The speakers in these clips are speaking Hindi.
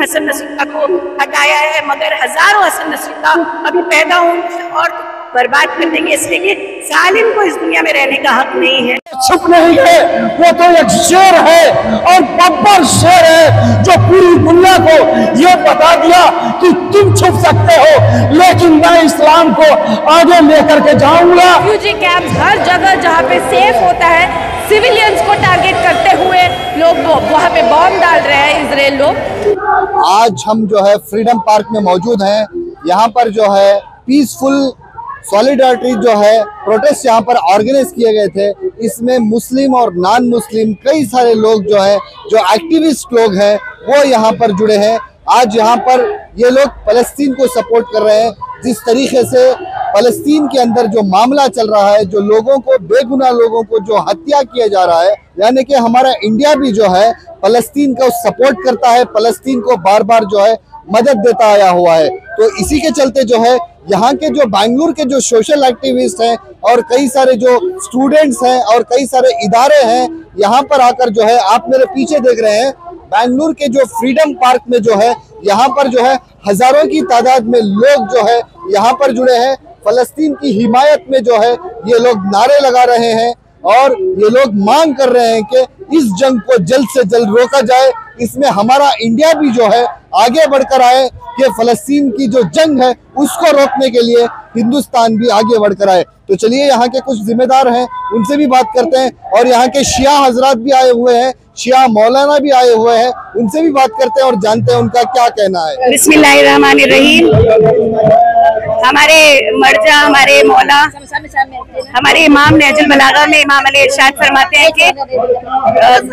हसन नसरुल्लाह को हटाया है, मगर हजारों हसन नसरुल्लाह अभी पैदा होंगे और बर्बाद कर देंगे, इसलिए कि जालिम को इस दुनिया में रहने का हक नहीं है। छुप नहीं है, वो तो एक शेर है और बब्बर शेर है जो पूरी दुनिया को ये बता दिया कि तुम छुप सकते हो, लेकिन मैं इस्लाम को आगे लेकर के जाऊंगा। रिफ्यूजी कैंप हर जगह जहाँ पे सेफ होता है, सिविलियंस को टारगेट करते हुए लोग वहाँ पे बॉम्ब डाल रहे हैं इजराइल लोग। आज हम जो है फ्रीडम पार्क में मौजूद हैं। यहाँ पर जो है पीसफुल सॉलिडारिटी जो है प्रोटेस्ट यहाँ पर ऑर्गेनाइज किए गए थे। इसमें मुस्लिम और नॉन मुस्लिम कई सारे लोग जो है, जो एक्टिविस्ट लोग हैं, वो यहाँ पर जुड़े हैं। आज यहाँ पर ये लोग फलस्तीन को सपोर्ट कर रहे हैं। जिस तरीके से फलस्तीन के अंदर जो मामला चल रहा है, जो लोगों को, बेगुनाह लोगों को जो हत्या किया जा रहा है, यानी कि हमारा इंडिया भी जो है फलस्तीन को सपोर्ट करता है, फलस्तीन को बार बार जो है मदद देता आया हुआ है। तो इसी के चलते जो है यहाँ के जो बेंगलुरु के जो सोशल एक्टिविस्ट हैं और कई सारे जो स्टूडेंट्स हैं और कई सारे इदारे हैं, यहाँ पर आकर जो है, आप मेरे पीछे देख रहे हैं, बेंगलुरु के जो फ्रीडम पार्क में जो है, यहाँ पर जो है हजारों की तादाद में लोग जो है यहाँ पर जुड़े हैं। फलस्तीन की हिमायत में जो है ये लोग नारे लगा रहे हैं और ये लोग मांग कर रहे हैं कि इस जंग को जल्द से जल्द रोका जाए। इसमें हमारा इंडिया भी जो है आगे बढ़कर आए कि फलस्तीन की जो जंग है उसको रोकने के लिए हिंदुस्तान भी आगे बढ़कर आए। तो चलिए यहाँ के कुछ जिम्मेदार हैं, उनसे भी बात करते हैं और यहाँ के शिया हजरात भी आए हुए हैं, शिया मौलाना भी आए हुए हैं, उनसे भी बात करते हैं और जानते हैं उनका क्या कहना है। बिस्मिल्लाहिर्रहमानिर्रहीम। हमारे मर्जा, हमारे मौला, हमारे इमाम नहजुल बलागा में इमाम अली इरशाद फरमाते हैं कि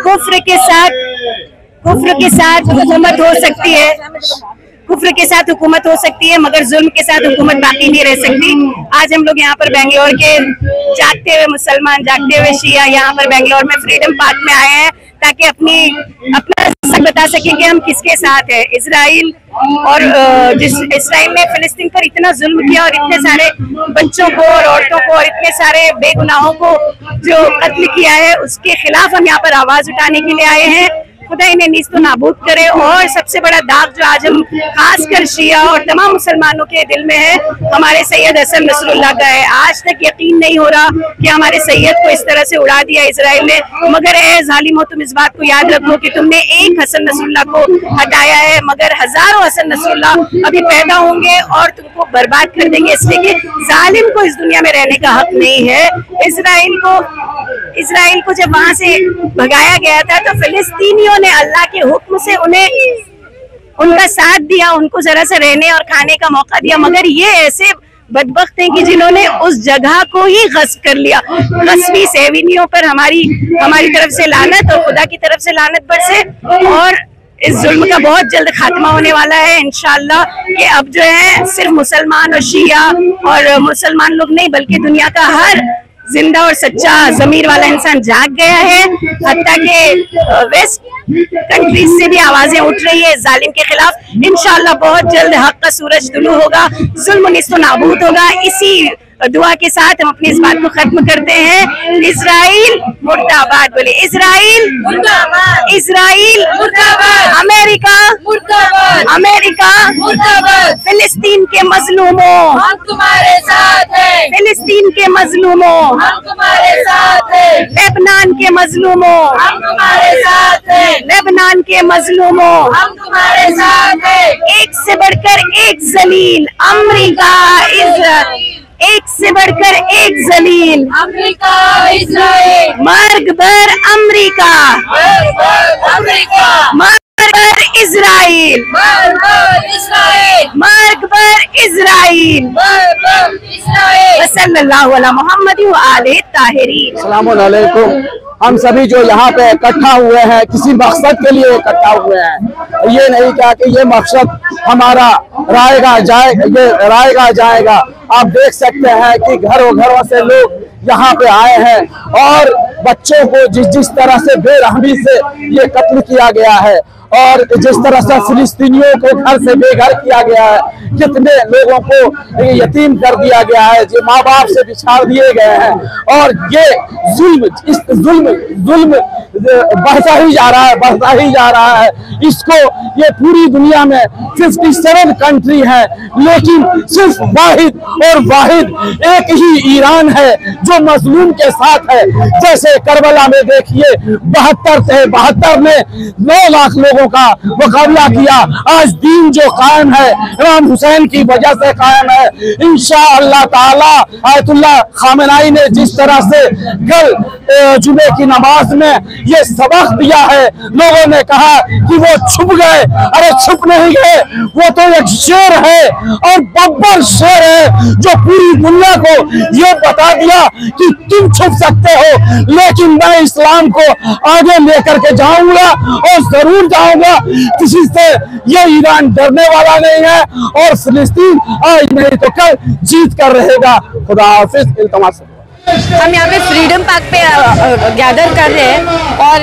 कुफ्र के साथ हुकूमत हो सकती है, कुफ्र के साथ हुकूमत हो सकती है, मगर जुल्म के साथ हुकूमत बाकी नहीं रह सकती। आज हम लोग यहाँ पर बेंगलोर के जागते हुए मुसलमान, जागते हुए शिया यहाँ पर बेंगलोर में फ्रीडम पार्क में आए हैं ताकि अपना सच बता सकें कि हम किसके साथ हैं। इजराइल और जिस इजराइल ने फिलिस्तीन पर इतना जुल्म किया और इतने सारे बच्चों को और औरतों को और इतने सारे बेगुनाहों को जो कत्ल किया है, उसके खिलाफ हम यहाँ पर आवाज उठाने के लिए आए हैं। खुदा इन्हें नीज़ तो नाबूद करे। और सबसे बड़ा दाग जो आज हम खासकर शिया और तमाम मुसलमानों के दिल में है, हमारे सैयद हसन नसरुल्लाह का है। आज तक यकीन नहीं हो रहा कि हमारे सैयद को इस तरह से उड़ा दिया इजराइल ने, मगर ए जालिमो, तुम इस बात को याद रखो कि तुमने एक हसन नसरुल्लाह को हटाया है, मगर हजारों हसन नसरुल्लाह अभी पैदा होंगे और तुमको बर्बाद कर देंगे, इसलिए कि जालिम को इस दुनिया में रहने का हक नहीं है। इजराइल को जब वहां से भगाया गया था तो फिलिस्तीनियों ने अल्लाह के हुक्म से उनका साथ दिया, उनको जरा सा रहने और खाने का मौका दिया, मगर ये ऐसे बदबख्त हैं कि जिन्होंने उस जगह को ही गस्ब कर लिया। गस्बी सेविनियों पर हमारी तरफ से लानत और खुदा की तरफ से लानत बरसे और इस जुल्म का बहुत जल्द खात्मा होने वाला है इंशाअल्लाह। कि अब जो है सिर्फ मुसलमान और शिया और मुसलमान लोग नहीं, बल्कि दुनिया का हर जिंदा और सच्चा ज़मीर वाला इंसान जाग गया है। हत्ता के वेस्ट कंट्रीज से भी आवाजें उठ रही है जालिम के खिलाफ। इंशाअल्लाह बहुत जल्द हक का सूरज तुलू होगा, जुल्म निस्तो नाबूद होगा। इसी दुआ के साथ हम अपनी इस बात को खत्म करते हैं। इजराइल मुर्दाबाद बोले, इजराइल मुर्दाबाद, इजराइल मुर्दाबाद, अमेरिका मुर्दाबाद, अमेरिका मुर्दाबाद। फिलिस्तीन के मजलूमों हम तुम्हारे साथ हैं, फिलिस्तीन के मजलूमों हम तुम्हारे साथ हैं, लेबनान के मजलूमों हम तुम्हारे साथ हैं, लेबनान के मजलूमों हम तुम्हारे साथ हैं। एक से बढ़कर एक जलील अमेरिका इजराइल, एक से बढ़कर एक जलील अमेरिका इजराइल, मर्ग बर अमेरिका, मर्ग बर इजराइल, मर्ग बर इजराइल, सल्लल्लाहु अलैहि मोहम्मद व आले ताहिरीन। अस्सलाम वालेकुम। हम सभी जो यहाँ पे इकट्ठा हुए हैं किसी मकसद के लिए इकट्ठा हुए हैं। ये नहीं कहा कि ये मकसद हमारा रायगा जाएगा। आप देख सकते हैं कि घरों से लोग यहाँ पे आए हैं और बच्चों को जिस तरह से बेरहमी से ये कत्ल किया गया है और जिस तरह से फिलिस्तीनियों को घर से बेघर किया गया है, कितने लोगों को यतीम कर दिया गया है, जो माँ बाप से बिछाड़ दिए गए हैं, और ये जुल्म बढ़ता ही जा रहा है। इसको ये पूरी दुनिया में 57 कंट्री है, लेकिन सिर्फ वाहिद एक ही ईरान है जो मजलूम के साथ है। जैसे करबला में देखिए 72 में 9 लाख लोगों का मुकाबला किया। आज दीन जो कायम है इमाम हुसैन की वजह से कायम है। इंशाअल्लाह ताला आयतुल्लाह खामेनी ने जिस तरह से कल जुमे की नमाज में ये सबक दिया है, लोगों ने कहा कि वो छुप गए। अरे छुप नहीं गए, वो तो एक शेर है और बब्बर शेर है जो पूरी दुनिया को ये बता दिया कि तुम छुप सकते हो, लेकिन मैं इस्लाम को आगे लेकर के जाऊंगा और जरूर जाऊंगा। किसी से ये ईरान डरने वाला नहीं है और फिलिस्तीन आज नहीं तो कल जीत कर रहेगा। खुदा हाफिज। इल्तमास हम यहाँ पे फ्रीडम पार्क पे गैदर कर रहे हैं और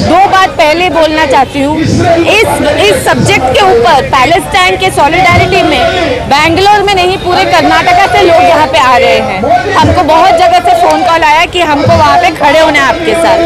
2 बात पहले बोलना चाहती हूँ। इस सब्जेक्ट के ऊपर पैलेस्टाइन के सॉलिडारिटी में बेंगलोर में नहीं पूरे कर्नाटका से लोग यहाँ पे आ रहे हैं। हमको बहुत जगह से फोन कॉल आया कि हमको वहाँ पे खड़े होना है आपके साथ।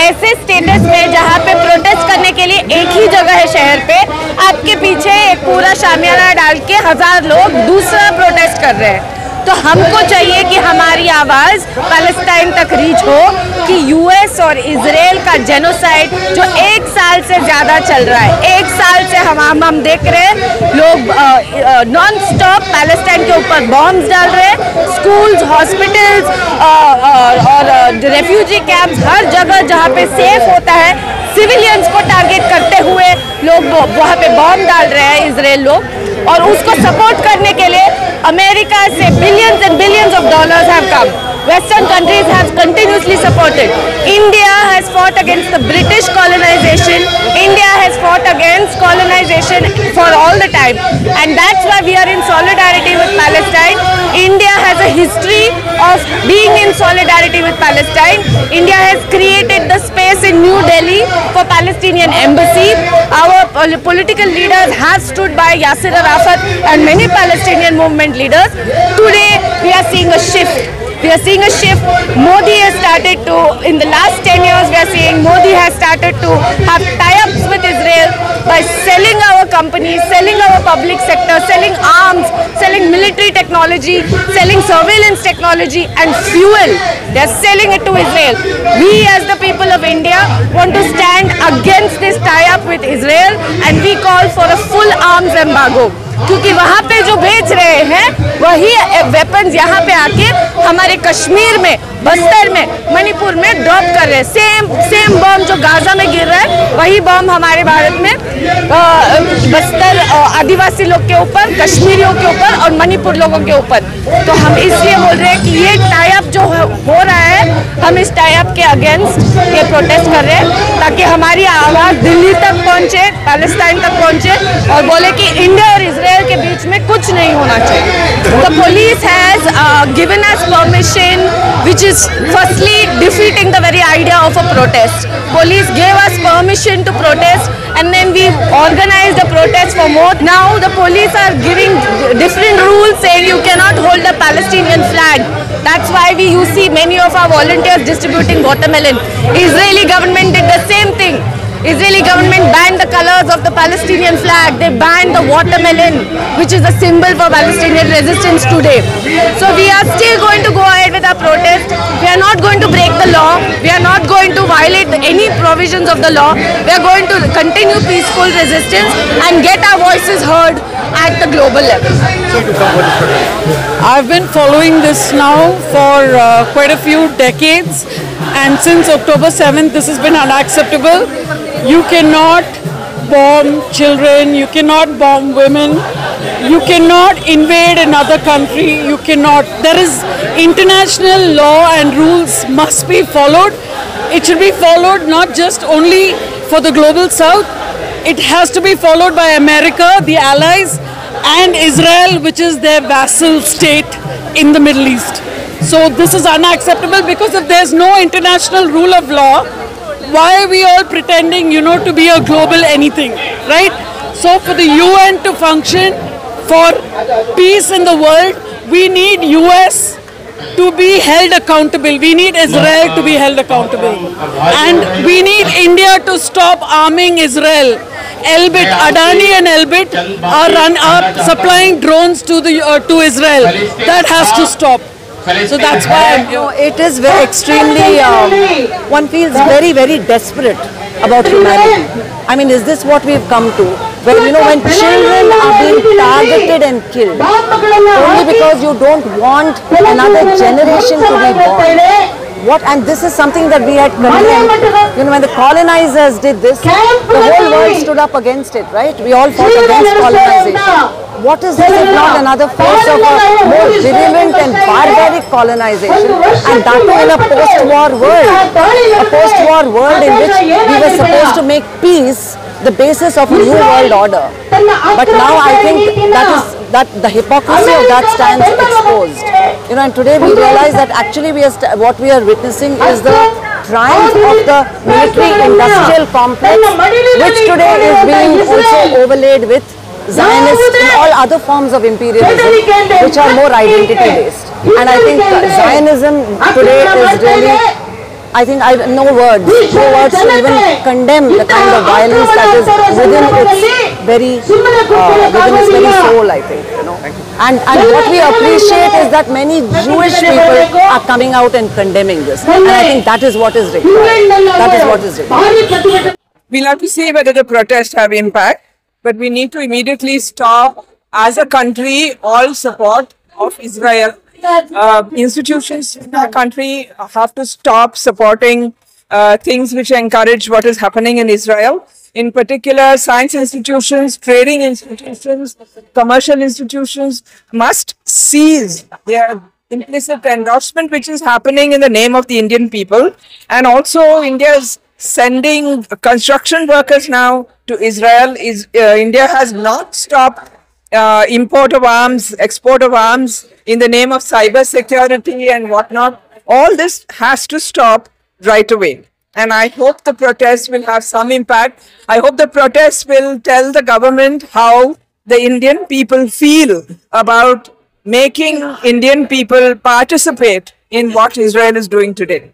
ऐसे स्टेटस में जहाँ पे प्रोटेस्ट करने के लिए एक ही जगह है शहर पे, आपके पीछे एक पूरा शामियाना डाल के 1000 लोग दूसरा प्रोटेस्ट कर रहे हैं। तो हमको चाहिए कि हमारी आवाज़ पैलेस्टाइन तक रीच हो कि यूएस और इजराइल का जेनोसाइड जो 1 साल से ज़्यादा चल रहा है, 1 साल से हम देख रहे हैं लोग नॉन स्टॉप पैलेस्टाइन के ऊपर बॉम्ब्स डाल रहे हैं। स्कूल्स, हॉस्पिटल्स और रेफ्यूजी कैंप्स, हर जगह जहाँ पे सेफ होता है सिविलियंस को टारगेट करते हुए लोग वहाँ पे बॉम्ब डाल रहे हैं इजराइल लोग। और उसको सपोर्ट करने के लिए अमेरिका से billions and billions of dollars have come. Western countries have continuously supported. India has fought against the British colonization. India has fought against colonization for all the time, and that's why we are in solidarity with Palestine. India has a history of being in solidarity with Palestine. India has created the space in New Delhi for Palestinian embassy. Our political leaders have stood by Yasser Arafat and many Palestinian movement leaders. Today we are seeing a shift. We are seeing a shift. Modi has started to, in the last 10 years, we are seeing Modi has started to have tie-ups with Israel by selling our companies, selling our public sector, selling arms, selling military technology, selling surveillance technology and fuel. They are selling it to Israel. We as the people of India want to stand against this tie-up with Israel and we call for a full arms embargo. क्योंकि वहाँ पे जो बेच रहे हैं वही वेपन्स यहाँ पे आके हमारे कश्मीर में, बस्तर में, मणिपुर में ड्रॉप कर रहे हैं। सेम बम जो गाजा में गिर रहा है वही बम हमारे भारत में बस्तर आदिवासी लोग के ऊपर, कश्मीरियों के ऊपर और मणिपुर लोगों के ऊपर। तो हम इसलिए बोल रहे हैं कि ये टाई-अप जो हो रहा है, हम इस टाई-अप के अगेंस्ट ये प्रोटेस्ट कर रहे हैं ताकि हमारी आवाज़ दिल्ली तक पहुँचे, पैलेस्टाइन तक पहुँचे और बोले कि इंडिया और इजराइल के बीच में कुछ नहीं होना चाहिए। The police has given us permission, which is firstly defeating the very idea of a protest. Police gave us permission to protest and then we organized a protest for more. Now the police are giving different rules saying you cannot hold the Palestinian flag. That's why you see many of our volunteers distributing watermelon. Israeli government did the same thing. Israeli government banned the colors of the Palestinian flag. They banned the watermelon, which is a symbol for Palestinian resistance today. So we are still going to go ahead with our protest. We are not going to break the law. We are not going to violate any provisions of the law. We are going to continue peaceful resistance and get our voices heard at the global level. I've been following this now for quite a few decades, and since October 7th this has been unacceptable. You cannot bomb children, you cannot bomb women, you cannot invade another country, you cannot. There is international law and rules must be followed. It should be followed not just only for the global south, it has to be followed by America, the allies, and Israel, which is their vassal state in the Middle East. So this is unacceptable because if there's no international rule of law, why are we all pretending, to be a global anything, right? So for the UN to function, for peace in the world, we need US to be held accountable. We need Israel to be held accountable. And we need India to stop arming Israel. Elbit, Adani and Elbit are supplying drones to Israel. That has to stop. So that's why it is very extremely, one feels very, very desperate about humanity. I mean, is this what we've come to? When children are being targeted and killed, only because you don't want another generation to be born. And this is something that we had condemned. When the colonizers did this, the whole world stood up against it, right? We all fought against colonization. What is this if not another phase of a more virulent and barbaric colonization, and that too in a post-war world? A post-war world in which we were supposed to make peace the basis of a new world order. But now I think that the hypocrisy of that stands exposed. And today we realize that actually what we are witnessing is the triumph of the military-industrial complex, which today is being also overlaid with Zionist and all other forms of imperialism, which are more identity-based. And I think Zionism today is really, I think I have no words to even condemn the kind of violence that is within its very soul, I think. And what we appreciate is that many Jewish people are coming out and condemning this. And I think that is what is required. That is what is required. We'll have to see whether the protests have impact. But we need to immediately stop, as a country, all support of Israel. Institutions in our country have to stop supporting things which encourage what is happening in Israel. In particular, science institutions, trading institutions, commercial institutions must cease their implicit endorsement which is happening in the name of the Indian people. And also India's sending construction workers now to Israel. India has not stopped import of arms, export of arms in the name of cyber security and whatnot. All this has to stop right away. And I hope the protests will have some impact. I hope the protests will tell the government how the Indian people feel about making Indian people participate in what Israel is doing today.